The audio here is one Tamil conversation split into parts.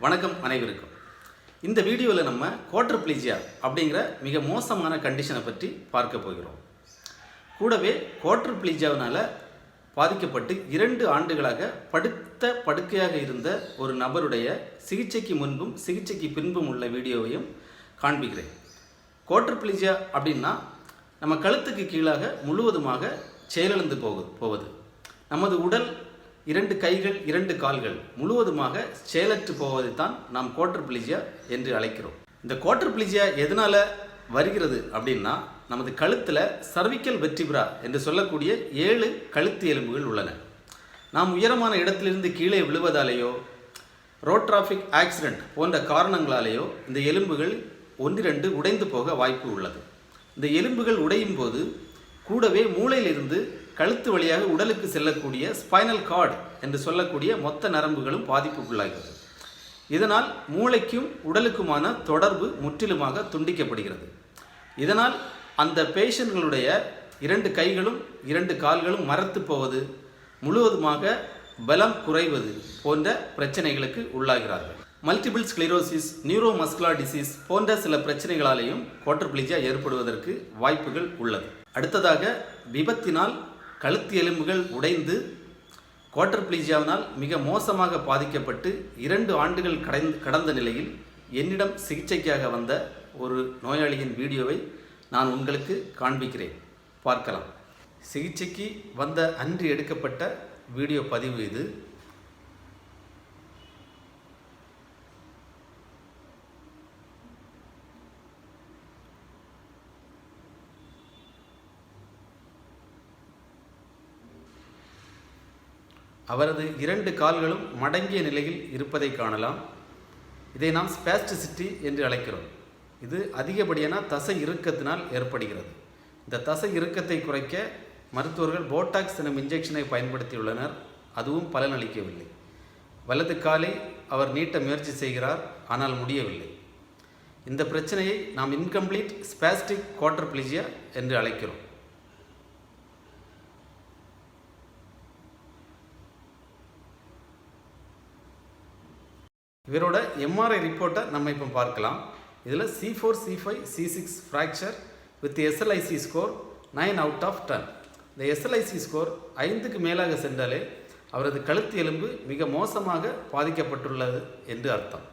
வணக்கம் அனைவருக்கும். இந்த வீடியோவில் நம்ம குவாட்ரிப்ளீஜியா அப்படிங்கிற மிக மோசமான கண்டிஷனை பற்றி பார்க்க போகிறோம். கூடவே குவாட்ரிப்ளீஜியாவினால் பாதிக்கப்பட்டு 2 ஆண்டுகளாக படுக்கையாக இருந்த ஒரு நபருடைய சிகிச்சைக்கு முன்பும் சிகிச்சைக்கு பின்பும் உள்ள வீடியோவையும் காண்பிக்கிறேன். குவாட்ரிப்ளீஜியா அப்படின்னா நம்ம கழுத்துக்கு கீழாக முழுவதுமாக செயலிழந்து போவது. நமது உடல் 2 கைகள் 2 கால்கள் முழுவதுமாக செயலற்று போவதை தான் நாம் குவாட்ரிப்ளீஜியா என்று அழைக்கிறோம். இந்த குவாட்ரிப்ளீஜியா எதனால் வருகிறது அப்படின்னா, நமது கழுத்தில் சர்விக்கல் வெர்டிப்ரா என்று சொல்லக்கூடிய 7 கழுத்து எலும்புகள் உள்ளன. நாம் உயரமான இடத்திலிருந்து கீழே விழுவதாலேயோ ரோட் டிராஃபிக் ஆக்சிடென்ட் போன்ற காரணங்களாலேயோ இந்த எலும்புகள் 1-2 உடைந்து போக வாய்ப்பு உள்ளது. இந்த எலும்புகள் உடையும் போது கூடவே மூளையிலிருந்து கழுத்து வழியாக உடலுக்கு செல்லக்கூடிய ஸ்பைனல் கார்டு என்று சொல்லக்கூடிய மொத்த நரம்புகளும் பாதிப்புக்குள்ளாகிறது. இதனால் மூளைக்கும் உடலுக்குமான தொடர்பு முற்றிலுமாக துண்டிக்கப்படுகிறது. இதனால் அந்த பேஷண்ட்களுடைய 2 கைகளும் 2 கால்களும் மரத்து போவது, முழுவதுமாக பலம் குறைவது போன்ற பிரச்சனைகளுக்கு உள்ளாகிறார்கள். மல்டிபிள் ஸ்க்ளீரோசிஸ், நியூரோமஸ்குலர் டிசீஸ் போன்ற சில பிரச்சனைகளாலேயும் குவாட்ரிப்ளீஜியா ஏற்படுவதற்கு வாய்ப்புகள் உள்ளது. அடுத்ததாக, விபத்தினால் கழுத்து எலும்புகள் உடைந்து குவாட்ரிப்ளீஜியாவினால் மிக மோசமாக பாதிக்கப்பட்டு 2 ஆண்டுகள் கடந்த நிலையில் என்னிடம் சிகிச்சைக்காக வந்த ஒரு நோயாளியின் வீடியோவை நான் உங்களுக்கு காண்பிக்கிறேன், பார்க்கலாம். சிகிச்சைக்கு வந்த அன்று எடுக்கப்பட்ட வீடியோ பதிவு இது. அவரது 2 கால்களும் மடங்கிய நிலையில் இருப்பதை காணலாம். இதை நாம் ஸ்பாஸ்டிசிட்டி என்று அழைக்கிறோம். இது அதிகப்படியான தசை இறுக்கத்தினால் ஏற்படுகிறது. இந்த தசை இறுக்கத்தை குறைக்க மருத்துவர்கள் போட்டாக்ஸ் எனும் இன்ஜெக்ஷனை பயன்படுத்தியுள்ளனர். அதுவும் பலனளிக்கவில்லை. வலது காலை அவர் நீட்ட முயற்சி செய்கிறார், ஆனால் முடியவில்லை. இந்த பிரச்சனையை நாம் இன்கம்ப்ளீட் ஸ்பாஸ்டிக் குவாட்ரிப்ளீஜியா என்று அழைக்கிறோம். இவரோட எம்ஆர்ஐ ரிப்போர்ட்டை நம்ம இப்போ பார்க்கலாம். இதில் C4, C5, C6 fracture with SLIC score 9 out of 10. இந்த SLIC ஸ்கோர் 5க்கு மேலாக சென்றாலே அவரது கழுத்து எலும்பு மிக மோசமாக பாதிக்கப்பட்டுள்ளது என்று அர்த்தம்.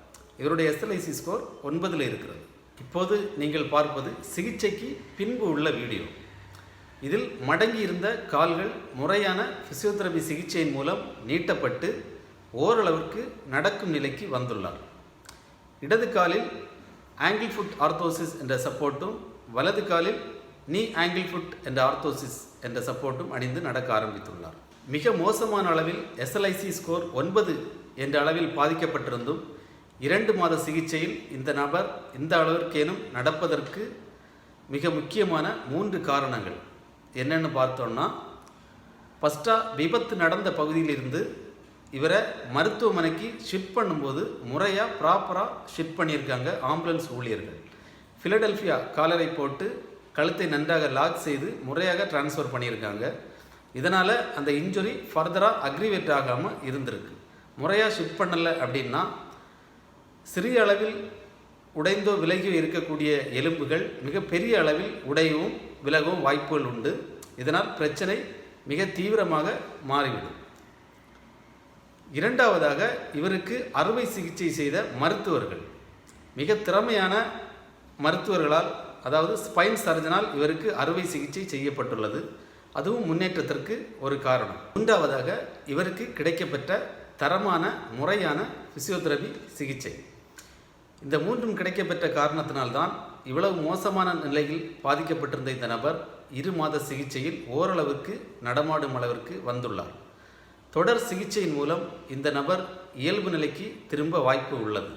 இவருடைய SLIC ஸ்கோர் 9 இருக்கிறது. இப்போது நீங்கள் பார்ப்பது சிகிச்சைக்கு பின்பு உள்ள வீடியோ. இதில் மடங்கி இருந்த கால்கள் முறையான ஃபிசியோதெரபி சிகிச்சையின் மூலம் நீட்டப்பட்டு ஓரளவிற்கு நடக்கும் நிலைக்கு வந்துள்ளார். இடது காலில் ஆங்கிள் ஃபுட் ஆர்த்தோசிஸ் என்ற சப்போர்ட்டும், வலது காலில் நீ ஆங்கிள் ஃபுட் என்ற ஆர்த்தோசிஸ் என்ற சப்போர்ட்டும் அணிந்து நடக்க ஆரம்பித்துள்ளார். மிக மோசமான அளவில் SLIC ஸ்கோர் 9 என்ற அளவில் பாதிக்கப்பட்டிருந்தும் 2 மாத சிகிச்சையில் இந்த நபர் இந்த அளவிற்கேனும் நடப்பதற்கு மிக முக்கியமான 3 காரணங்கள் என்னென்னு பார்த்தோன்னா, ஃபஸ்ட்டாக விபத்து நடந்த பகுதியிலிருந்து இவரை மருத்துவமனைக்கு ஷிஃப்ட் பண்ணும்போது முறையாக ப்ராப்பராக ஷிஃப்ட் பண்ணியிருக்காங்க ஆம்புலன்ஸ் ஊழியர்கள். ஃபிலடெல்ஃபியா காலரை போட்டு கழுத்தை நன்றாக லாக் செய்து முறையாக டிரான்ஸ்ஃபர் பண்ணியிருக்காங்க. இதனால் அந்த இன்ஜுரி ஃபர்தராக அக்ரிவேட் ஆகாமல் இருந்திருக்கு. முறையாக ஷிஃப்ட் பண்ணலை அப்படின்னா சிறிய அளவில் உடைந்தோ விலகியோ இருக்கக்கூடிய எலும்புகள் மிகப்பெரிய அளவில் உடையவும் விலகவும் வாய்ப்புகள் உண்டு. இதனால் பிரச்சனை மிக தீவிரமாக மாறிவிடும். இரண்டாவதாக, இவருக்கு அறுவை சிகிச்சை செய்த மருத்துவர்கள் மிக திறமையான மருத்துவர்களால், அதாவது ஸ்பைன் சர்ஜனால் இவருக்கு அறுவை சிகிச்சை செய்யப்பட்டுள்ளது. அதுவும் முன்னேற்றத்திற்கு ஒரு காரணம். மூன்றாவதாக, இவருக்கு கிடைக்கப்பெற்ற தரமான முறையான ஃபிசியோதெரபி சிகிச்சை. இந்த 3ம் கிடைக்கப்பெற்ற காரணத்தினால்தான் இவ்வளவு மோசமான நிலையில் பாதிக்கப்பட்டிருந்த இந்த நபர் 2 மாத சிகிச்சையில் ஓரளவிற்கு நடமாடும் அளவிற்கு வந்துள்ளார். தொடர் சிகிச்சையின் மூலம் இந்த நபர் இயல்பு நிலைக்கு திரும்ப வாய்ப்பு உள்ளது.